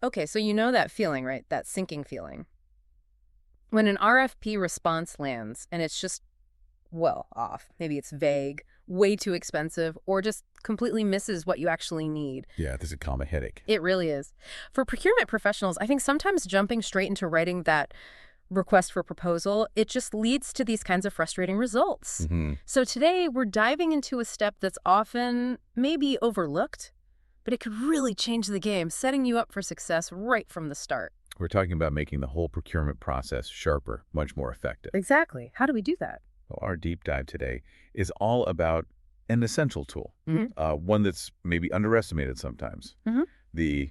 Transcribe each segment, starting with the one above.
Okay, so you know that feeling, right? That sinking feeling. When an RFP response lands and it's just, well, off. Maybe it's vague, way too expensive, or just completely misses what you actually need. Yeah, this is a common headache. It really is. For procurement professionals, I think sometimes jumping straight into writing that request for proposal, it just leads to these kinds of frustrating results. hmm So today we're diving into a step that's often maybe overlooked, but it could really change the game, setting you up for success right from the start. We're talking about making the whole procurement process sharper, much more effective. Exactly. How do we do that? Well, our deep dive today is all about an essential tool, one that's maybe underestimated sometimes, Mm-hmm. the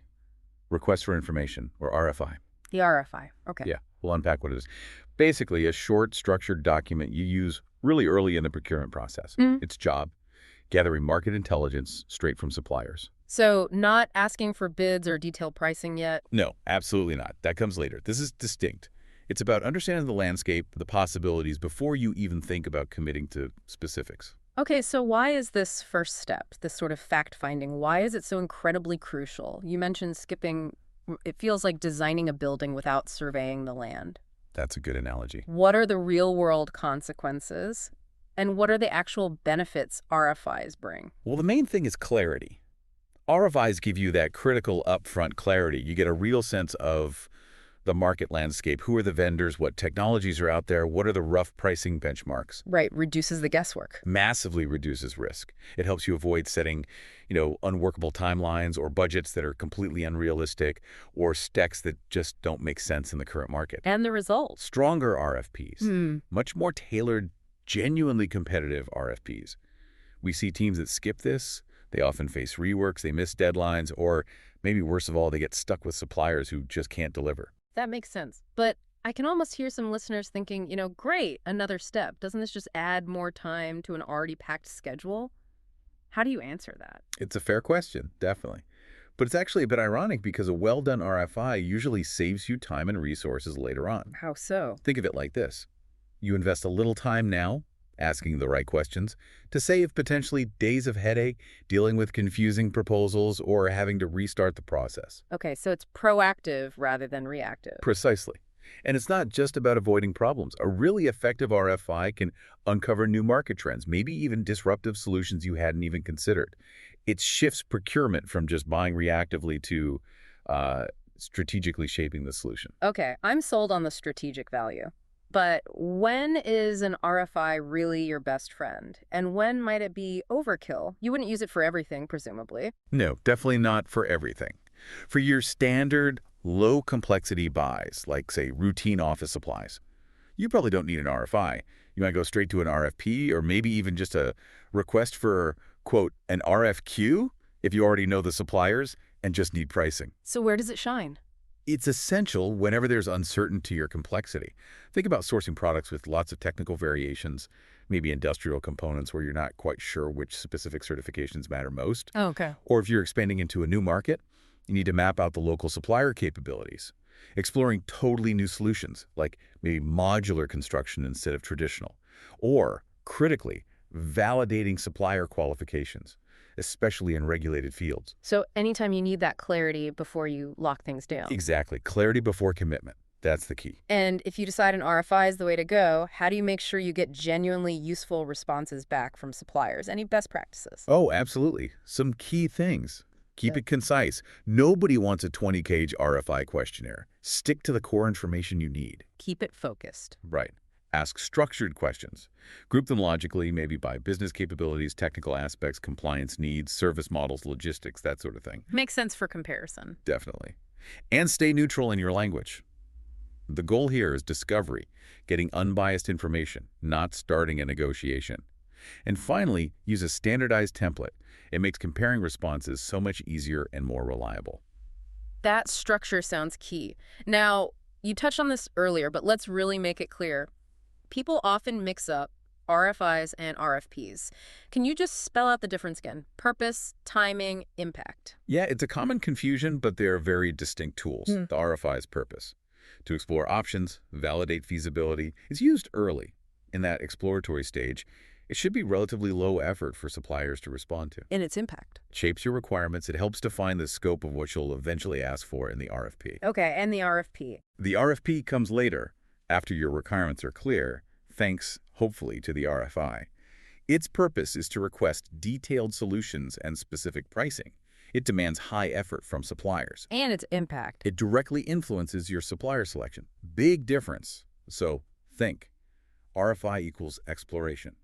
Request for Information, or RFI. The RFI. Okay. Yeah, we'll unpack what it is. Basically, a short, structured document you use really early in the procurement process. Mhm. Its job, gathering market intelligence straight from suppliers. So not asking for bids or detailed pricing yet. No, absolutely not. That comes later. This is distinct. It's about understanding the landscape, the possibilities, before you even think about committing to specifics. Okay, so why is this first step, this sort of fact-finding, why is it so incredibly crucial? You mentioned skipping, it feels like designing a building without surveying the land. That's a good analogy. What are the real-world consequences, and what are the actual benefits RFIs bring? Well, the main thing is clarity. RFIs give you that critical upfront clarity. You get a real sense of the market landscape. Who are the vendors? What technologies are out there? What are the rough pricing benchmarks? Right, reduces the guesswork. Massively reduces risk. It helps you avoid setting, unworkable timelines or budgets that are completely unrealistic or specs that just don't make sense in the current market. And the results. Stronger RFPs, Hmm. much more tailored, genuinely competitive RFPs. We see teams that skip this. They often face reworks, they miss deadlines, or maybe worse of all, they get stuck with suppliers who just can't deliver. That makes sense. But I can almost hear some listeners thinking, great, another step. Doesn't this just add more time to an already packed schedule? How do you answer that? It's a fair question, definitely. But it's actually a bit ironic because a well-done RFI usually saves you time and resources later on. How so? Think of it like this. You invest a little time now, asking the right questions, to save potentially days of headache, dealing with confusing proposals, or having to restart the process. Okay, so it's proactive rather than reactive. Precisely. And it's not just about avoiding problems. A really effective RFI can uncover new market trends, maybe even disruptive solutions you hadn't even considered. It shifts procurement from just buying reactively to strategically shaping the solution. Okay, I'm sold on the strategic value. But when is an RFI really your best friend? And when might it be overkill? You wouldn't use it for everything, presumably. No, definitely not for everything. For your standard, low-complexity buys, like, say, routine office supplies, you probably don't need an RFI. You might go straight to an RFP or maybe even just a request for, quote, an RFQ if you already know the suppliers and just need pricing. So where does it shine? It's essential whenever there's uncertainty or complexity. Think about sourcing products with lots of technical variations, maybe industrial components where you're not quite sure which specific certifications matter most. Oh, okay. Or if you're expanding into a new market, you need to map out the local supplier capabilities. Exploring totally new solutions, like maybe modular construction instead of traditional. Or, critically, validating supplier qualifications, especially in regulated fields. So anytime you need that clarity before you lock things down. Exactly. Clarity before commitment. That's the key. And if you decide an RFI is the way to go, how do you make sure you get genuinely useful responses back from suppliers? Any best practices? Oh, absolutely. Some key things. Keep it concise. Nobody wants a 20-page RFI questionnaire. Stick to the core information you need. Keep it focused. Right. Ask structured questions. Group them logically, maybe by business capabilities, technical aspects, compliance needs, service models, logistics, that sort of thing. Makes sense for comparison. Definitely. And stay neutral in your language. The goal here is discovery, getting unbiased information, not starting a negotiation. And finally, use a standardized template. It makes comparing responses so much easier and more reliable. That structure sounds key. Now, you touched on this earlier, but let's really make it clear. People often mix up RFIs and RFPs. Can you just spell out the difference again? Purpose, timing, impact. Yeah, it's a common confusion, but they're very distinct tools. The RFI's purpose: to explore options, validate feasibility, is used early. In that exploratory stage, It should be relatively low effort for suppliers to respond to. In its impact. It shapes your requirements. It helps define the scope of what you'll eventually ask for in the RFP. Okay, and the RFP. The RFP comes later, after your requirements are clear, thanks, hopefully, to the RFI. Its purpose is to request detailed solutions and specific pricing. It demands high effort from suppliers. And its impact. It directly influences your supplier selection. Big difference. So, think. RFI equals exploration.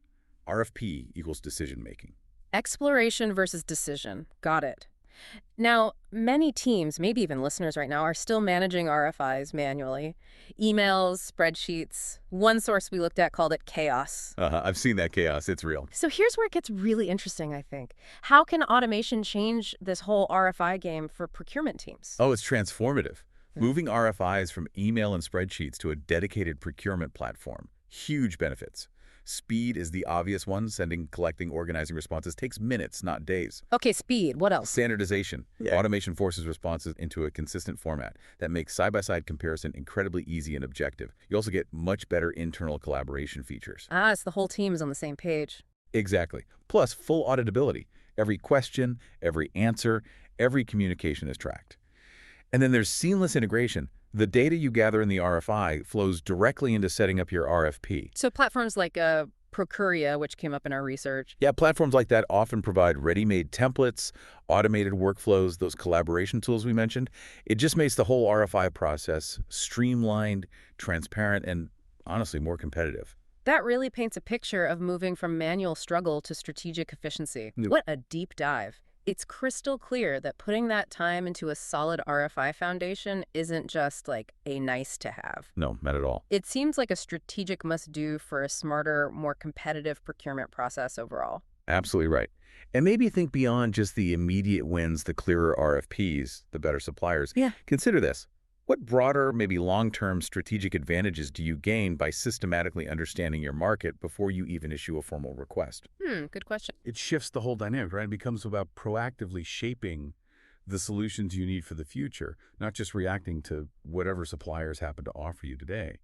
RFP equals decision-making. Exploration versus decision. Got it. Now, many teams, maybe even listeners right now, are still managing RFIs manually. Emails, spreadsheets. One source we looked at called it chaos. I've seen that chaos. It's real. So here's where it gets really interesting, I think. How can automation change this whole RFI game for procurement teams? Oh, it's transformative. Moving RFIs from email and spreadsheets to a dedicated procurement platform. Huge benefits. Speed is the obvious one. Sending, collecting, organizing responses takes minutes, not days. Okay, speed. What else? Standardization. Automation forces responses into a consistent format that makes side-by-side comparison incredibly easy and objective. You also get much better internal collaboration features. Ah, it's the whole team is on the same page. Exactly. Plus, full auditability. Every question, every answer, every communication is tracked. And then there's seamless integration. The data you gather in the RFI flows directly into setting up your RFP. So platforms like Prokuria, which came up in our research. Yeah, platforms like that often provide ready-made templates, automated workflows, those collaboration tools we mentioned. It just makes the whole RFI process streamlined, transparent, and honestly more competitive. That really paints a picture of moving from manual struggle to strategic efficiency. Yep. What a deep dive. It's crystal clear that putting that time into a solid RFI foundation isn't just like a nice to have. No, not at all. It seems like a strategic must-do for a smarter, more competitive procurement process overall. Absolutely right. And maybe think beyond just the immediate wins, the clearer RFPs, the better suppliers. Yeah. Consider this. What broader, maybe long-term strategic advantages do you gain by systematically understanding your market before you even issue a formal request? Good question. It shifts the whole dynamic, right? It becomes about proactively shaping the solutions you need for the future, not just reacting to whatever suppliers happen to offer you today.